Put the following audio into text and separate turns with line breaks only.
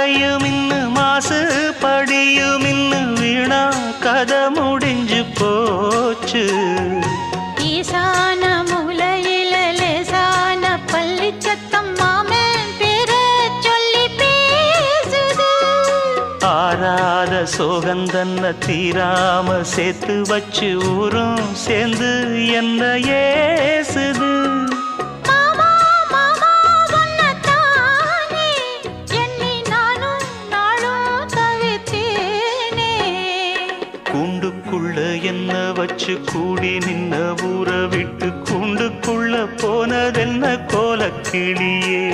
மழையும் இன்னு மாசு படியும் இன்னு வீணா கதை முடிஞ்சு போச்சு.
ஈசான மூலையில லேசான பள்ளி சத்தம் மாமன் பேர சொல்லி பேசுது.
ஆறாத சோகந்தன்ன தீராம சேர்த்து வச்சு ஊரும் சேர்ந்து என்ன ஏசுது.
மாமா மாமா உன்னத்தானே எண்ணி நானும் நாளும் தவித்தேனே.
கூண்டுக்குள்ள என்ன வச்சு கூடி நின்ன ஊரை விட்டு கூண்டுக்குள்ள போனதென்ன கோலக்கிளியே.